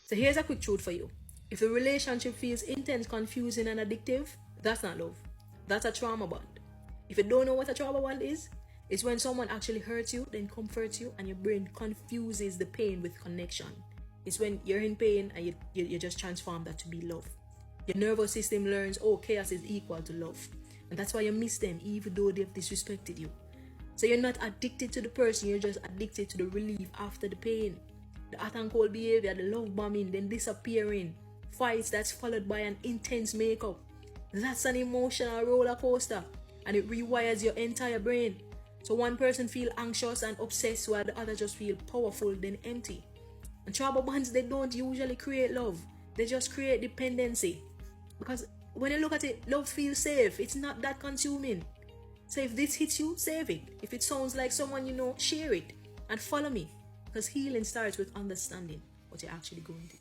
So here's a quick truth for you. If the relationship feels intense, confusing, and addictive, that's not love. That's a trauma bond. If you don't know what a trauma bond is, it's when someone actually hurts you, then comforts you, and your brain confuses the pain with connection. It's when you're in pain and you just transform that to be love. Your nervous system learns, oh, chaos is equal to love. And that's why you miss them even though they've disrespected you. So you're not addicted to the person, you're just addicted to the relief after the pain. The hot and cold behavior, the love bombing, then disappearing, fights that's followed by an intense makeup. That's an emotional roller coaster, and it rewires your entire brain. So one person feel anxious and obsessed while the other just feel powerful then empty. And trauma bonds, they don't usually create love, they just create dependency. Because when you look at it, love feels safe, it's not that consuming. So if this hits you, save it. If it sounds like someone you know, share it and follow me. Because healing starts with understanding what you're actually going through.